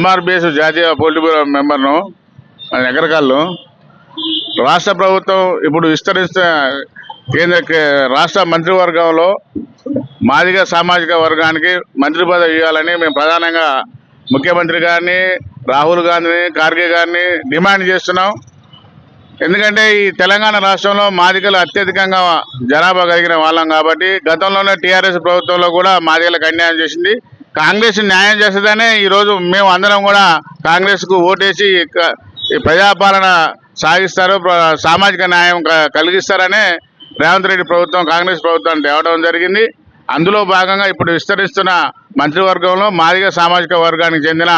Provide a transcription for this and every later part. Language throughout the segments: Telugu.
ఎంఆర్బిఎస్ జాతీయ పోలిట్ బ్యూరో మెంబర్ను ఎకరకాళ్ళు. రాష్ట్ర ప్రభుత్వం ఇప్పుడు రాష్ట్ర మంత్రివర్గంలో మాదిగ సామాజిక వర్గానికి మంత్రి పదవి ఇవ్వాలని మేము ప్రధానంగా ముఖ్యమంత్రి గారిని, రాహుల్ గాంధీని, ఖార్గే గారిని డిమాండ్ చేస్తున్నాం. ఎందుకంటే ఈ తెలంగాణ రాష్ట్రంలో మాదిగలు అత్యధికంగా జనాభా కలిగిన వాళ్ళం కాబట్టి గతంలోనే టీఆర్ఎస్ ప్రభుత్వంలో కూడా మాదిగలకు అన్యాయం చేసింది. కాంగ్రెస్ న్యాయం చేస్తుందనే ఈరోజు మేము అందరం కూడా కాంగ్రెస్కు ఓటేసి ప్రజాపాలన సాగిస్తారు, సామాజిక న్యాయం కలిగిస్తారనే రేవంత్ రెడ్డి ప్రభుత్వం కాంగ్రెస్ ప్రభుత్వాన్ని తేవడం జరిగింది. అందులో భాగంగా ఇప్పుడు విస్తరిస్తున్న మంత్రివర్గంలో మాదిగ సామాజిక వర్గానికి చెందిన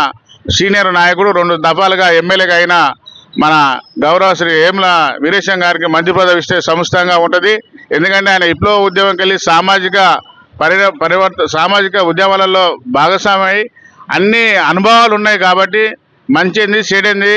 సీనియర్ నాయకుడు 2 దఫాలుగా ఎమ్మెల్యేగా అయిన మన గౌరవ శ్రీ ఏమ్ల వీరేశం గారికి మంత్రి పదవి ఇస్తే సముచితంగా ఉంటుంది. ఎందుకంటే ఆయన విప్లవ ఉద్యమంకి వెళ్ళి సామాజిక ఉద్యమాలలో భాగస్వామై అన్ని అనుభవాలు ఉన్నాయి కాబట్టి మంచి ఏంది, చెడేంది,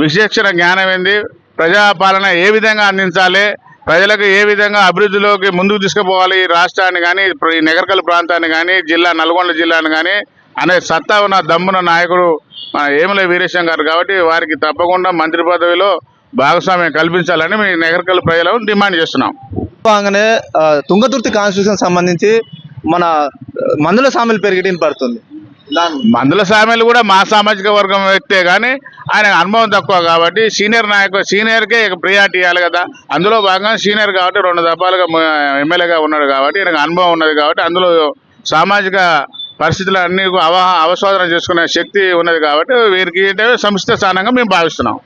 విచక్షణ జ్ఞానం ఏంది, ప్రజాపాలన ఏ విధంగా అందించాలి, ప్రజలకు ఏ విధంగా అభివృద్ధిలోకి ముందుకు తీసుకుపోవాలి ఈ రాష్ట్రాన్ని కానీ, ఈ నగరకల్ ప్రాంతాన్ని కానీ, నల్గొండ జిల్లాను కానీ అనే సత్తా ఉన్న దమ్మున నాయకుడు మన ఏమల వీరేశం గారు కాబట్టి వారికి తప్పకుండా మంత్రి పదవిలో భాగస్వామ్యం కల్పించాలని మీ నగరకల్ ప్రజలను డిమాండ్ చేస్తున్నాం. భాగంగానే తుంగతుర్తి కాన్స్టిట్యూషన్ సంబంధించి మన మందుల సామెలు పెరిగిన పడుతుంది. మందుల సామెలు కూడా మా సామాజిక వర్గం వ్యక్తే కానీ ఆయన అనుభవం తక్కువ కాబట్టి సీనియర్కే ప్రియారిటీ ఇవ్వాలి కదా. అందులో భాగంగా సీనియర్ కాబట్టి 2 దఫాలుగా ఎమ్మెల్యేగా ఉన్నాడు కాబట్టి ఆయనకు అనుభవం ఉన్నది కాబట్టి అందులో సామాజిక పరిస్థితులు అన్ని అవశోధన చేసుకునే శక్తి ఉన్నది కాబట్టి వీరికి సముచిత స్థానంగా మేము భావిస్తున్నాం.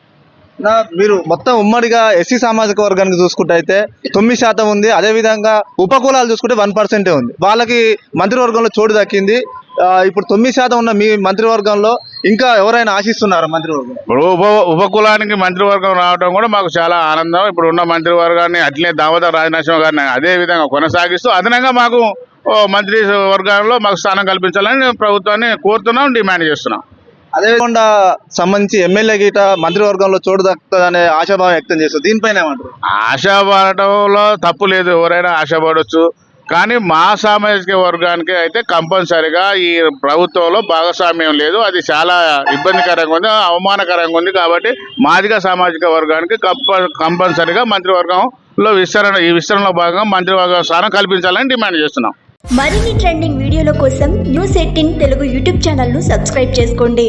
మీరు మొత్తం ఉమ్మడిగా ఎస్సీ సామాజిక వర్గానికి చూసుకుంటే అయితే 9% ఉంది. అదేవిధంగా ఉపకులాలు చూసుకుంటే 1% ఉంది. వాళ్ళకి మంత్రివర్గంలో చోటు దక్కింది. ఇప్పుడు 9% ఉన్న మీ మంత్రివర్గంలో ఇంకా ఎవరైనా ఆశిస్తున్నారా మంత్రివర్గం? ఉపకులానికి మంత్రివర్గం రావడం కూడా మాకు చాలా ఆనందం. ఇప్పుడు ఉన్న మంత్రివర్గాన్ని అట్లే దామోదర్ రాజనరసింహ గారిని అదే విధంగా కొనసాగిస్తూ అదనంగా మాకు మంత్రి వర్గాల్లో మాకు స్థానం కల్పించాలని ప్రభుత్వాన్ని కోరుతున్నాం, డిమాండ్ చేస్తున్నాం. అదేవిధంగా సంబంధించి ఎమ్మెల్యే గీట మంత్రివర్గంలో చోటు దక్కుతుందనే ఆశాభావం వ్యక్తం చేస్తారు. దీనిపైన ఏమంటారు? ఆశాపడటంలో తప్పు లేదు, ఎవరైనా ఆశపడవచ్చు. కానీ మా సామాజిక వర్గానికి అయితే కంపల్సరిగా ఈ ప్రభుత్వంలో భాగస్వామ్యం లేదు. అది చాలా ఇబ్బందికరంగా ఉంది, అవమానకరంగా ఉంది. కాబట్టి మాదిగ సామాజిక వర్గానికి కంపల్సరిగా మంత్రివర్గంలో ఈ విస్తరణలో భాగంగా మంత్రివర్గం స్థానం కల్పించాలని డిమాండ్ చేస్తున్నాం. మరిన్ని ట్రెండింగ్ వీడియోల కోసం News18 తెలుగు యూట్యూబ్ ఛానల్ను సబ్స్క్రైబ్ చేసుకోండి.